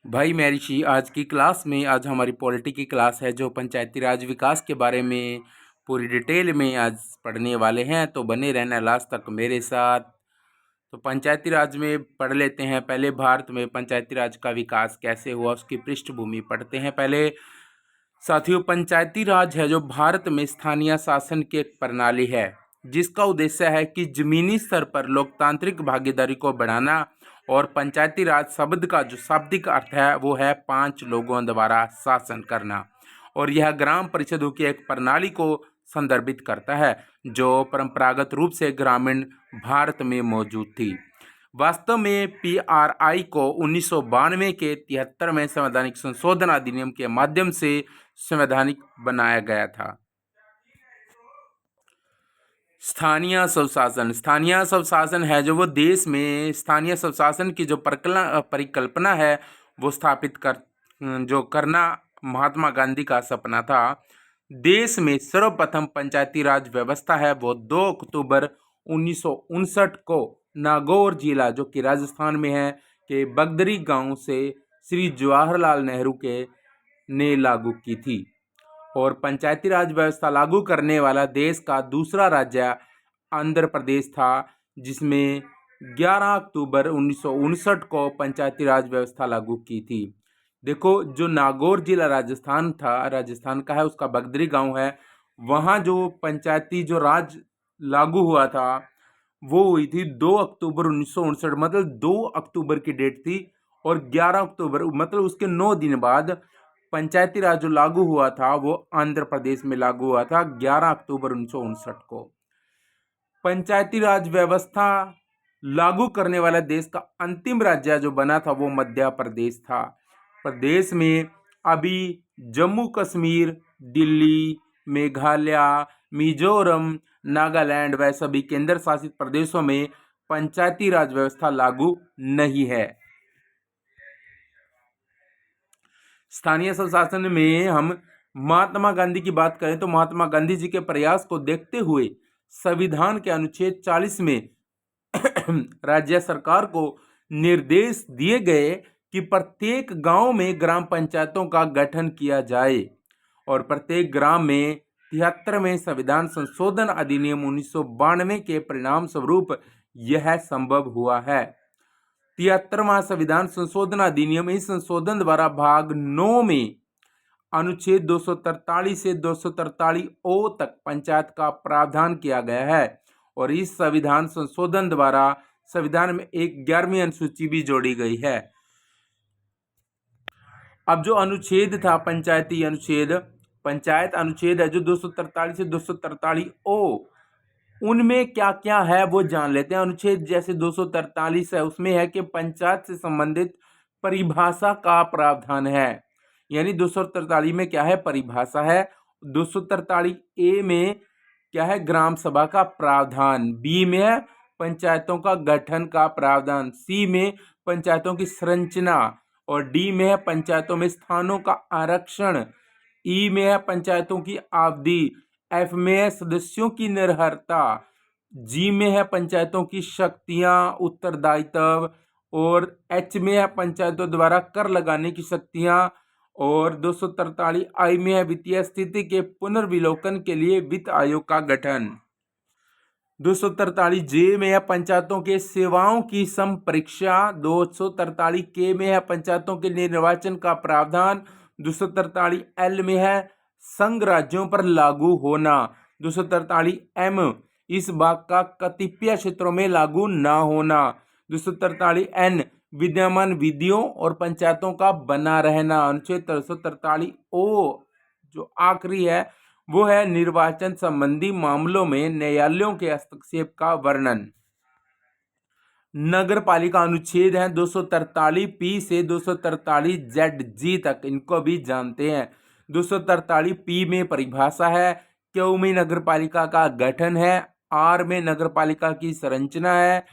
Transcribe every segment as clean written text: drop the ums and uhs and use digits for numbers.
भाई महर्षि, आज की क्लास में आज हमारी पॉलिटी की क्लास है जो पंचायती राज विकास के बारे में पूरी डिटेल में आज पढ़ने वाले हैं। तो बने रहना लास्ट तक मेरे साथ। तो पंचायती राज में पढ़ लेते हैं। पहले भारत में पंचायती राज का विकास कैसे हुआ उसकी पृष्ठभूमि पढ़ते हैं पहले। साथियों, पंचायती राज है जो भारत में स्थानीय शासन की एक प्रणाली है जिसका उद्देश्य है कि जमीनी स्तर पर लोकतांत्रिक भागीदारी को बढ़ाना। और पंचायती राज शब्द का जो शाब्दिक अर्थ है वो है 5 लोगों द्वारा शासन करना। और यह ग्राम परिषदों की एक प्रणाली को संदर्भित करता है जो परंपरागत रूप से ग्रामीण भारत में मौजूद थी। वास्तव में पीआरआई को 1992 के 73वें संवैधानिक संशोधन अधिनियम के माध्यम से संवैधानिक बनाया गया था। स्थानीय स्वशासन है जो वो देश में स्थानीय स्वशासन की जो परिकल्पना है वो स्थापित करना महात्मा गांधी का सपना था। देश में सर्वप्रथम पंचायती राज व्यवस्था है वो 2 अक्टूबर 1959 को नागौर जिला जो कि राजस्थान में है के बगदरी गांव से श्री जवाहरलाल नेहरू के ने लागू की थी। और पंचायती राज व्यवस्था लागू करने वाला देश का दूसरा राज्य आंध्र प्रदेश था जिसमें 11 अक्टूबर 1959 को पंचायती राज व्यवस्था लागू की थी। देखो, जो नागौर जिला राजस्थान का है, उसका बगदरी गांव है। वहाँ जो पंचायती जो राज लागू हुआ था वो हुई थी 2 अक्टूबर 1959, मतलब 2 अक्टूबर की डेट थी। और 11 अक्टूबर मतलब उसके 9 दिन बाद पंचायती राज जो लागू हुआ था वो आंध्र प्रदेश में लागू हुआ था 11 अक्टूबर 1959 को। पंचायती राज व्यवस्था लागू करने वाला देश का अंतिम राज्य जो बना था वो मध्य प्रदेश था। प्रदेश में अभी जम्मू कश्मीर, दिल्ली, मेघालय, मिजोरम, नागालैंड व सभी केंद्र शासित प्रदेशों में पंचायती राज व्यवस्था लागू नहीं है। स्थानीय स्वशासन में हम महात्मा गांधी की बात करें तो महात्मा गांधी जी के प्रयास को देखते हुए संविधान के अनुच्छेद 40 में राज्य सरकार को निर्देश दिए गए कि प्रत्येक गांव में ग्राम पंचायतों का गठन किया जाए। और प्रत्येक ग्राम में 73वें संविधान संशोधन अधिनियम 1992 के परिणाम स्वरूप यह संभव हुआ है। 73वां संविधान संशोधन अधिनियम, इस संशोधन द्वारा भाग 9 में अनुच्छेद 243 से 243 ओ तक पंचायत का प्रावधान किया गया है। और इस संविधान संशोधन द्वारा संविधान में एक 11वीं अनुसूची भी जोड़ी गई है। अब जो अनुच्छेद था पंचायत अनुच्छेद है जो 243 से 243 ओ, उनमें क्या क्या है वो जान लेते हैं। अनुच्छेद जैसे 243 है उसमें है कि पंचायत से संबंधित परिभाषा का प्रावधान है। यानी 243 में क्या है, परिभाषा है। 243 ए में क्या है, ग्राम सभा का प्रावधान। बी में है पंचायतों का गठन का प्रावधान। सी में पंचायतों की संरचना। और डी में है पंचायतों में स्थानों का आरक्षण। ई में है पंचायतों की अवधि। एफ में है सदस्यों की निर्भरता। जी में है पंचायतों की शक्तियां, उत्तरदायित्व। और एच में है पंचायतों द्वारा कर लगाने की शक्तियां। और 243 आई में है वित्तीय स्थिति के पुनर्विलोकन के लिए वित्त आयोग का गठन। 243 जे में है पंचायतों के सेवाओं की संपरीक्षा। 243 के में है पंचायतों के निर्वाचन का प्रावधान। 243 एल में है संघ राज्यों पर लागू होना। 243 एम इस भाग का कतिपय क्षेत्रों में लागू ना होना। 243 एन विद्यमान विधियों और पंचायतों का बना रहना। अनुच्छेद 343 ओ जो आखिरी है वो है निर्वाचन संबंधी मामलों में न्यायालयों के हस्तक्षेप का वर्णन। नगर पालिका अनुच्छेद है 243 पी से 243 जेड जी तक, इनको भी जानते हैं। 243 पी में परिभाषा है। क्यू में नगर पालिका का गठन है। आर में नगर पालिका की संरचना है।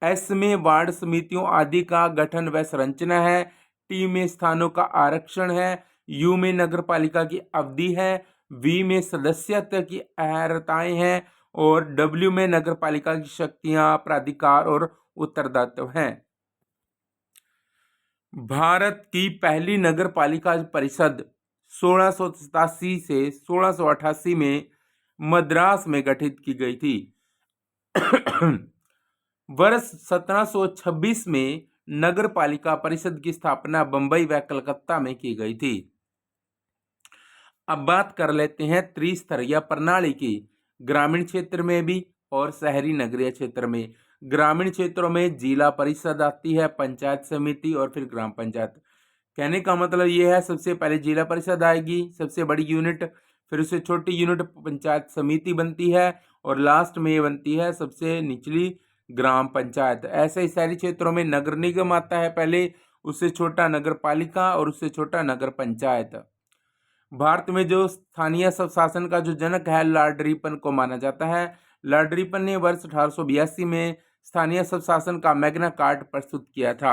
एस में वार्ड समितियों आदि का गठन व संरचना है। टी में स्थानों का आरक्षण है। यू में नगर पालिका की अवधि है। वी में सदस्यत्व की अर्हताएं हैं। और डब्ल्यू में नगर पालिका की शक्तियां, प्राधिकार और उत्तरदायित्व हैं। भारत की पहली नगर पालिका परिषद 1687 से 1688 में मद्रास में गठित की गई थी। वर्ष 1726 में नगर पालिका परिषद की स्थापना बंबई व कलकत्ता में की गई थी। अब बात कर लेते हैं त्रिस्तरीय प्रणाली की, ग्रामीण क्षेत्र में भी और शहरी नगरीय क्षेत्र में। ग्रामीण क्षेत्रों में जिला परिषद आती है, पंचायत समिति और फिर ग्राम पंचायत। कहने का मतलब ये है, सबसे पहले जिला परिषद आएगी, सबसे बड़ी यूनिट, फिर उससे छोटी यूनिट पंचायत समिति बनती है और लास्ट में ये बनती है सबसे निचली ग्राम पंचायत। ऐसे ही शहरी क्षेत्रों में नगर निगम आता है पहले, उससे छोटा नगर पालिका और उससे छोटा नगर पंचायत। भारत में जो स्थानीय स्वशासन का जो जनक है लॉर्ड रिपन को माना जाता है। लॉर्ड रिपन ने वर्ष 1882 में स्थानीय स्वशासन का मैग्ना कार्टा प्रस्तुत किया था।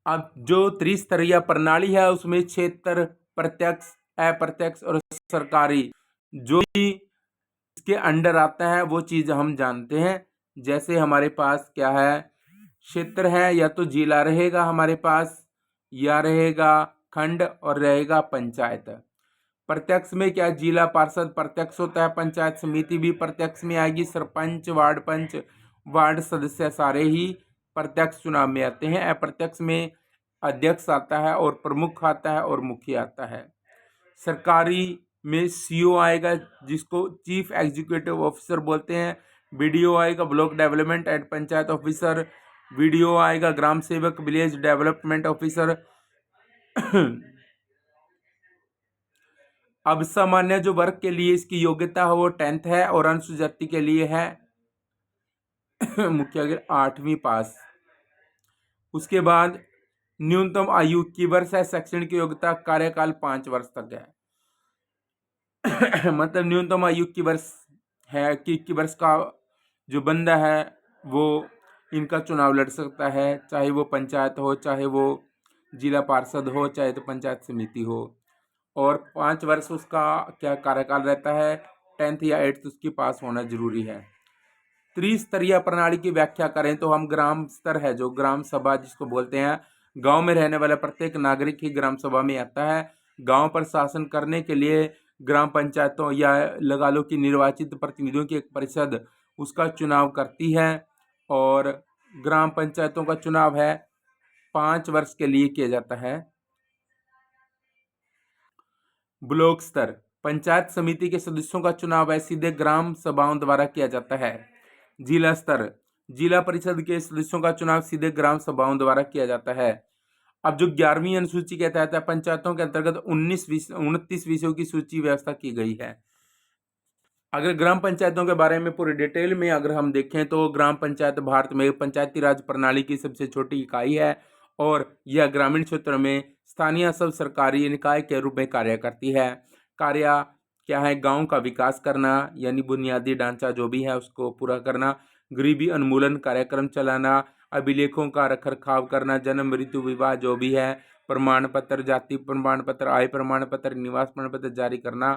अब जो त्रिस्तरीय प्रणाली है उसमें क्षेत्र, प्रत्यक्ष, अप्रत्यक्ष और सरकारी, जो भी इसके अंडर आता है वो चीज हम जानते हैं। जैसे हमारे पास क्या है, क्षेत्र है, या तो जिला रहेगा हमारे पास, या रहेगा खंड, और रहेगा पंचायत। प्रत्यक्ष में क्या, जिला पार्षद प्रत्यक्ष होता है, पंचायत समिति भी प्रत्यक्ष में आएगी, सरपंच, वार्ड पंच, वार्ड सदस्य सारे ही प्रत्यक्ष चुनाव में आते हैं। अप्रत्यक्ष में अध्यक्ष आता है और प्रमुख आता है और मुखिया आता है। सरकारी में सीओ आएगा जिसको चीफ एग्जीक्यूटिव ऑफिसर बोलते हैं, बीडीओ आएगा block development and panchayat officer, video आएगा ग्राम सेवक विलेज डेवलपमेंट ऑफिसर। अब सामान्य जो वर्ग के लिए इसकी योग्यता है वो 10th है और अनुसूचित जाति के लिए है मुख्य 8वीं पास। उसके बाद न्यूनतम आयु की वर्ष है, शैक्षणिक योग्यता कार्यकाल 5 वर्ष तक है। मतलब न्यूनतम आयु की वर्ष है कि 21 वर्ष का जो बंदा है वो इनका चुनाव लड़ सकता है, चाहे वो पंचायत हो, चाहे वो जिला पार्षद हो, चाहे तो पंचायत समिति हो। और 5 वर्ष उसका क्या कार्यकाल रहता है, 10th या 8th उसकी पास होना जरूरी है। त्रिस्तरीय प्रणाली की व्याख्या करें तो हम ग्राम स्तर है जो ग्राम सभा जिसको बोलते हैं, गांव में रहने वाला प्रत्येक नागरिक ही ग्राम सभा में आता है। गांव पर शासन करने के लिए ग्राम पंचायतों या लगा लो कि निर्वाचित प्रतिनिधियों की एक परिषद उसका चुनाव करती है। और ग्राम पंचायतों का चुनाव है 5 वर्ष के लिए किया जाता है। ब्लॉक स्तर पंचायत समिति के सदस्यों का चुनाव है सीधे ग्राम सभाओं द्वारा किया जाता है। जिला स्तर जिला परिषद के सदस्यों का चुनाव सीधे ग्राम सभाओं द्वारा किया जाता है। अब जो 11वीं अनुसूची के तहत पंचायतों के अंतर्गत 29 विषयों की सूची व्यवस्था की गई है। अगर ग्राम पंचायतों के बारे में पूरे डिटेल में अगर हम देखें तो ग्राम पंचायत भारत में पंचायती राज प्रणाली की सबसे छोटी इकाई है और यह ग्रामीण क्षेत्रों में स्थानीय सब सरकारी निकाय के रूप में कार्य करती है। कार्य क्या है, गांव का विकास करना यानी बुनियादी ढांचा जो भी है उसको पूरा करना, गरीबी उन्मूलन कार्यक्रम चलाना, अभिलेखों का रखरखाव करना, जन्म मृत्यु विवाह जो भी है, प्रमाण पत्र, जाति प्रमाण पत्र, आय प्रमाण पत्र, निवास प्रमाण पत्र जारी करना,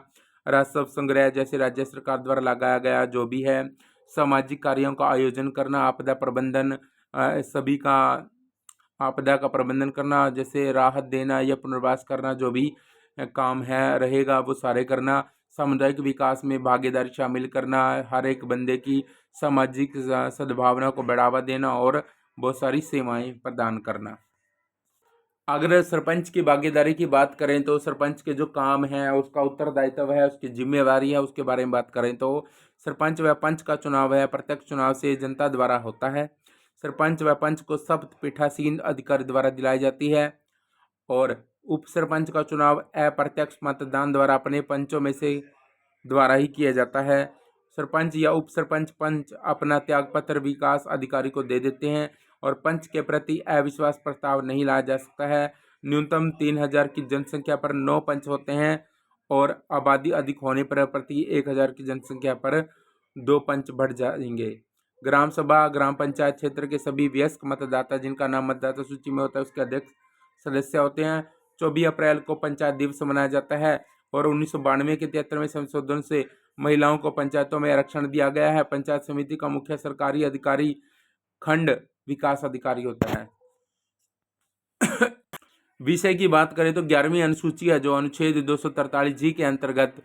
राजस्व संग्रह जैसे राज्य सरकार द्वारा लगाया गया जो भी है, सामाजिक कार्यों का आयोजन करना, आपदा प्रबंधन, सभी का आपदा का प्रबंधन करना, जैसे राहत देना या पुनर्वास करना जो भी काम है रहेगा वो सारे करना, सामुदायिक विकास में भागीदारी शामिल करना, हर एक बंदे की सामाजिक सद्भावना को बढ़ावा देना और बहुत सारी सेवाएं प्रदान करना। अगर सरपंच की भागीदारी की बात करें तो सरपंच के जो काम है, उसका उत्तरदायित्व है, उसकी जिम्मेवारी है, उसके बारे में बात करें तो सरपंच व पंच का चुनाव है प्रत्यक्ष चुनाव से जनता द्वारा होता है। सरपंच व पंच को शपथ पीठासीन अधिकारी द्वारा दिलाई जाती है और उप सरपंच का चुनाव अप्रत्यक्ष मतदान द्वारा अपने पंचों में से द्वारा ही किया जाता है। सरपंच या उप सरपंच पंच अपना त्यागपत्र विकास अधिकारी को दे देते हैं और पंच के प्रति अविश्वास प्रस्ताव नहीं लाया जा सकता है। न्यूनतम 3000 की जनसंख्या पर 9 पंच होते हैं और आबादी अधिक होने पर प्रति 1000 की जनसंख्या पर 2 पंच बढ़ जाएंगे। ग्राम सभा ग्राम पंचायत क्षेत्र के सभी वयस्क मतदाता जिनका नाम मतदाता सूची में होता है उसके अध्यक्ष सदस्य होते हैं। 24 अप्रैल को पंचायत दिवस मनाया जाता है और 1992 के 73वें संशोधन से महिलाओं को पंचायतों में आरक्षण दिया गया है। पंचायत समिति का मुख्य सरकारी अधिकारी खंड विकास अधिकारी होता है। विषय की बात करें तो 11वीं अनुसूची है जो अनुच्छेद 243 जी के अंतर्गत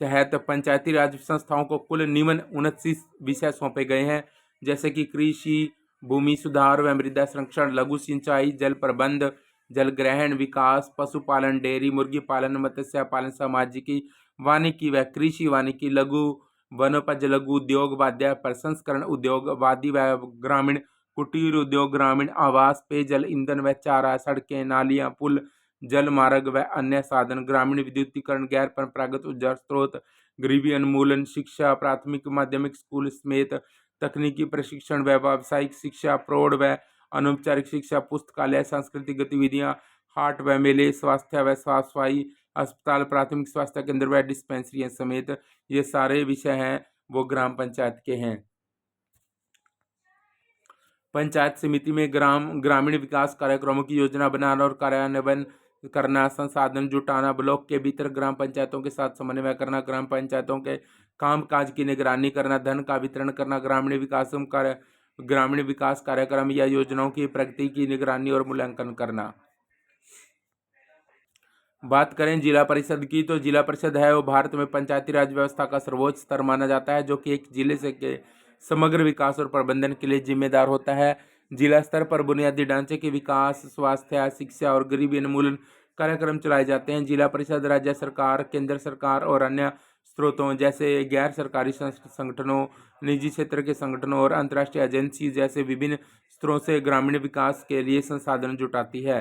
तहत पंचायती राज संस्थाओं को कुल निम्न 29 विषय सौंपे गए हैं, जैसे कि कृषि, भूमि सुधार व मृदा संरक्षण, लघु सिंचाई, जल प्रबंध, जल ग्रहण विकास, पशुपालन, डेयरी मुर्गी पालन, मत्स्य पालन, सामाजिकी, वानिकी व कृषि वानिकी, लघु वनोपज, लघु उद्योग, वाद्य प्रसंस्करण उद्योग, वादी व ग्रामीण, कुटीर उद्योग, ग्रामीण आवास, पेयजल, ईंधन व चारा, सड़कें, नालियां, पुल, जल मार्ग व अन्य साधन, ग्रामीण विद्युतीकरण, गैर परंपरागत ऊर्जा स्रोत, गरीबी उन्मूलन, शिक्षा, प्राथमिक माध्यमिक स्कूल समेत तकनीकी प्रशिक्षण व व्यावसायिक शिक्षा, प्रौढ़ व अनौपचारिक शिक्षा, पुस्तकालय, सांस्कृतिक गतिविधियां, हाट व मेले, स्वास्थ्य व साफ सफाई, अस्पताल, प्राथमिक स्वास्थ्य केंद्र व डिस्पेंसरियां समेत ये सारे विषय हैं वो ग्राम पंचायत के हैं। पंचायत समिति में ग्रामीण विकास कार्यक्रमों की योजना बनाना और कार्यान्वयन करना, संसाधन जुटाना, ब्लॉक के भीतर ग्राम पंचायतों के साथ समन्वय करना, ग्राम पंचायतों के कामकाज की निगरानी करना, धन का वितरण करना, ग्रामीण विकास कार्यक्रम या योजनाओं की प्रगति की निगरानी और मूल्यांकन करना। बात करें जिला परिषद की, तो जिला परिषद है वो भारत में पंचायती राज व्यवस्था का सर्वोच्च स्तर माना जाता है, जो कि एक जिले से के समग्र विकास और प्रबंधन के लिए जिम्मेदार होता है। जिला स्तर पर बुनियादी ढांचे के विकास, स्वास्थ्य, शिक्षा और गरीबी उन्मूलन कार्यक्रम चलाए जाते हैं। जिला परिषद राज्य सरकार, केंद्र सरकार और अन्य स्रोतों जैसे गैर सरकारी संगठनों, निजी क्षेत्र के संगठनों और अंतर्राष्ट्रीय एजेंसी जैसे विभिन्न स्रोतों से ग्रामीण विकास के लिए संसाधन जुटाती है।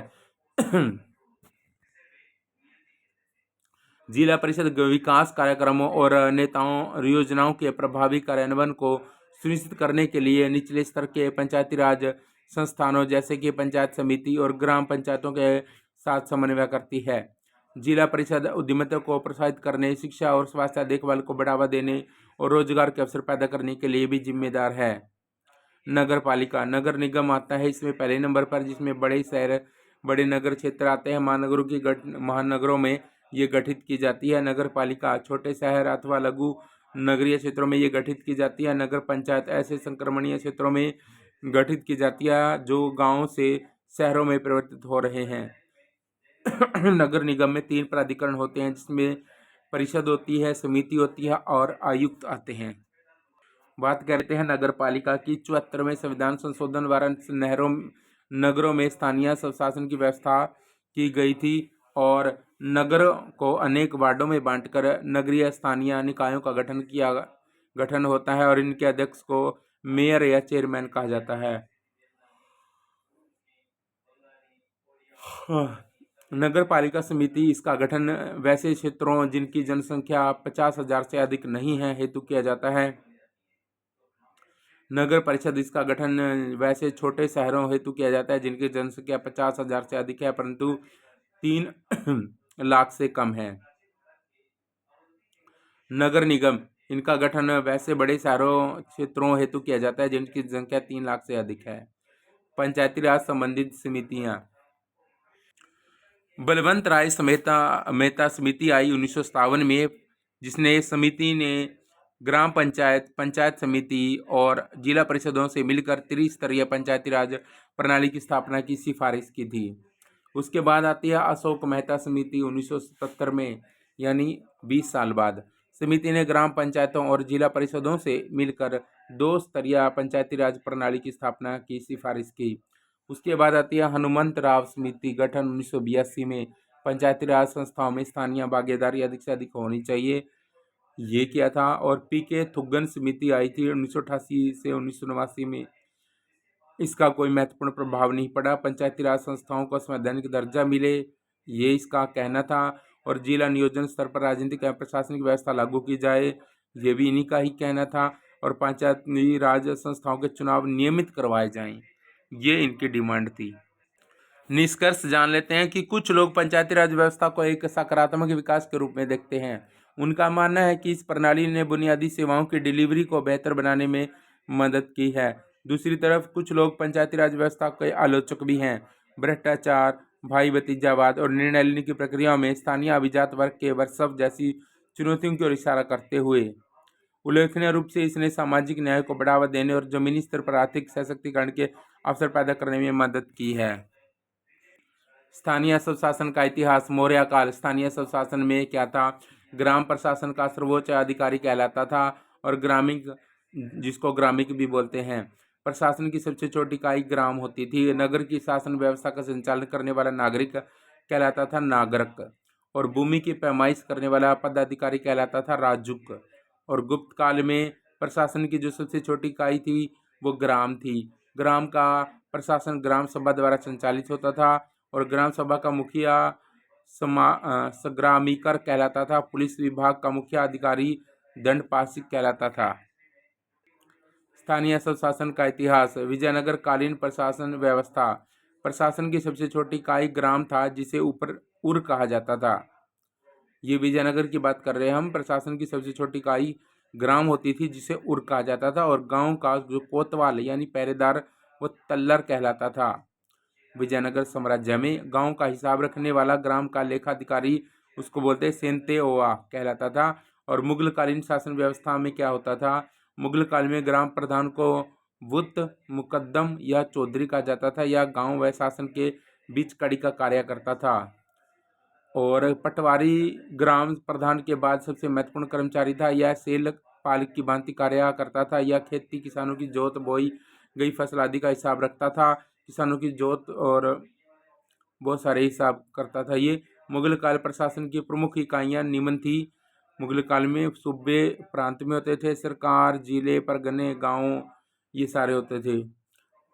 जिला परिषद विकास कार्यक्रमों और नेताओं योजनाओं के प्रभावी कार्यान्वयन को सुनिश्चित करने के लिए निचले स्तर के पंचायती राज संस्थानों जैसे कि पंचायत समिति और ग्राम पंचायतों के साथ समन्वय करती है। जिला परिषद उद्यमिता को प्रोत्साहित करने, शिक्षा और स्वास्थ्य देखभाल को बढ़ावा देने और रोजगार के अवसर पैदा करने के लिए भी जिम्मेदार है। नगर पालिका, नगर निगम आता है इसमें पहले नंबर पर, जिसमें बड़े शहर, बड़े नगर क्षेत्र आते हैं। महानगरों में ये गठित की जाती है। नगर पालिका छोटे शहर अथवा लघु नगरीय क्षेत्रों में ये गठित की जाती है। नगर पंचायत ऐसे संक्रमणीय क्षेत्रों में गठित की जाती है जो गांवों से शहरों में परिवर्तित हो रहे हैं। नगर निगम में 3 प्राधिकरण होते हैं, जिसमें परिषद होती है, समिति होती है और आयुक्त आते हैं। बात करते हैं नगर पालिका की। 74वें संविधान संशोधन द्वारा नगरों में स्थानीय स्वशासन की व्यवस्था की गई थी और नगर को अनेक वार्डों में बांटकर नगरीय स्थानीय निकायों का गठन होता है और इनके अध्यक्ष को मेयर या चेयरमैन कहा जाता है। नगर पालिका समिति, इसका गठन वैसे क्षेत्रों जिनकी जनसंख्या 50,000 से अधिक नहीं है हेतु किया जाता है। नगर परिषद, इसका गठन वैसे छोटे शहरों हेतु किया जाता है जिनकी जनसंख्या 50,000 से अधिक है परंतु 3 लाख से कम है। नगर निगम, इनका गठन वैसे बड़े शहरों क्षेत्रों हेतु किया जाता है जिनकी जनसंख्या 3 लाख से अधिक है। पंचायती राज संबंधित समितियां, बलवंत राय मेहता समिति आई 1957 में, जिसने समिति ने ग्राम पंचायत, पंचायत समिति और जिला परिषदों से मिलकर त्रिस्तरीय पंचायती राज प्रणाली की स्थापना की सिफारिश की थी। उसके बाद आती है अशोक मेहता समिति 1977 में, यानी 20 साल बाद। समिति ने ग्राम पंचायतों और जिला परिषदों से मिलकर 2 स्तरीय पंचायती राज प्रणाली की स्थापना की सिफारिश की। उसके बाद आती है हनुमंत राव समिति, गठन 1982 में। पंचायती राज संस्थाओं में स्थानीय भागीदारी अधिक से अधिक होनी चाहिए, ये किया था। और पीके थुग्गन समिति आई थी 1988 से 1989 में। इसका कोई महत्वपूर्ण प्रभाव नहीं पड़ा। पंचायती राज संस्थाओं को संवैधानिक दर्जा मिले, ये इसका कहना था। और जिला नियोजन स्तर पर राजनीतिक एवं प्रशासनिक व्यवस्था लागू की जाए, ये भी इन्हीं का ही कहना था। और पंचायती राज संस्थाओं के चुनाव नियमित करवाए जाएं, ये इनकी डिमांड थी। निष्कर्ष जान लेते हैं कि कुछ लोग पंचायती राज व्यवस्था को एक सकारात्मक विकास के रूप में देखते हैं। उनका मानना है कि इस प्रणाली ने बुनियादी सेवाओं की डिलीवरी को बेहतर बनाने में मदद की है। दूसरी तरफ कुछ लोग पंचायती राज व्यवस्था के आलोचक भी हैं। भ्रष्टाचार, भाई भतीजावाद और निर्णय लेने की प्रक्रियाओं में स्थानीय अभिजात वर्ग के वर्चस्व जैसी चुनौतियों की ओर इशारा करते हुए उल्लेखनीय रूप से इसने सामाजिक न्याय को बढ़ावा देने और जमीनी स्तर पर आर्थिक सशक्तिकरण के अवसर पैदा करने में मदद की है। स्थानीय स्वशासन का इतिहास। मौर्य काल। स्थानीय स्वशासन में क्या था, ग्राम प्रशासन का सर्वोच्च अधिकारी कहलाता था और ग्रामीण, जिसको ग्रामिक भी बोलते हैं, प्रशासन की सबसे छोटी इकाई ग्राम होती थी। नगर की शासन व्यवस्था का संचालन करने वाला नागरिक कहलाता था नागरिक, और भूमि की पैमाइश करने वाला पदाधिकारी कहलाता था राजुक। और गुप्त काल में प्रशासन की जो सबसे छोटी इकाई थी वो ग्राम थी। ग्राम का प्रशासन ग्राम सभा द्वारा संचालित होता था और ग्राम सभा का मुखिया संग्रामीकर कहलाता था। पुलिस विभाग का मुख्य अधिकारी दंडपाशिक कहलाता था। स्थानीय स्वशासन का इतिहास। विजयनगर कालीन प्रशासन व्यवस्था। प्रशासन की सबसे छोटी इकाई ग्राम था, जिसे ऊपर उर कहा जाता था। ये विजयनगर की बात कर रहे हैं हम। प्रशासन की सबसे छोटी इकाई ग्राम होती थी, जिसे उर कहा जाता था, और गांव का जो कोतवाल यानी पहरेदार वो तल्लर कहलाता था। विजयनगर साम्राज्य में गांव का हिसाब रखने वाला ग्राम का लेखाधिकारी, उसको बोलते सेंते ओवा कहलाता था। और मुगलकालीन शासन व्यवस्था में क्या होता था, मुगल काल में ग्राम प्रधान को वुत, मुकद्दम या चौधरी कहा जाता था। यह गांव व शासन के बीच कड़ी का कार्य करता था। और पटवारी ग्राम प्रधान के बाद सबसे महत्वपूर्ण कर्मचारी था। यह सेल पालक की भांति कार्य करता था। यह खेती किसानों की जोत, बोई गई फसल आदि का हिसाब रखता था। किसानों की जोत और बहुत सारे हिसाब करता था। ये मुगल काल प्रशासन की प्रमुख इकाइयां निम्न थी। मुगल काल में सूबे प्रांत में होते थे, सरकार, जिले, परगने, गांव, ये सारे होते थे।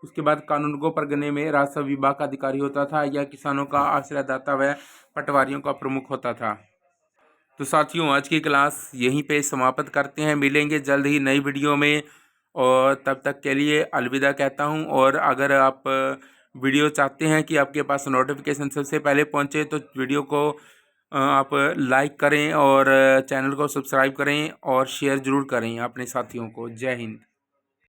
उसके बाद कानूनगो परगने में राजस्व विभाग का अधिकारी होता था। यह किसानों का आश्रयदाता व पटवारियों का प्रमुख होता था। तो साथियों, आज की क्लास यहीं पे समाप्त करते हैं। मिलेंगे जल्द ही नई वीडियो में, और तब तक के लिए अलविदा कहता हूं। और अगर आप वीडियो चाहते हैं कि आपके पास नोटिफिकेशन सबसे पहले पहुंचे, तो वीडियो को आप लाइक करें और चैनल को सब्सक्राइब करें और शेयर ज़रूर करें अपने साथियों को। जय हिंद।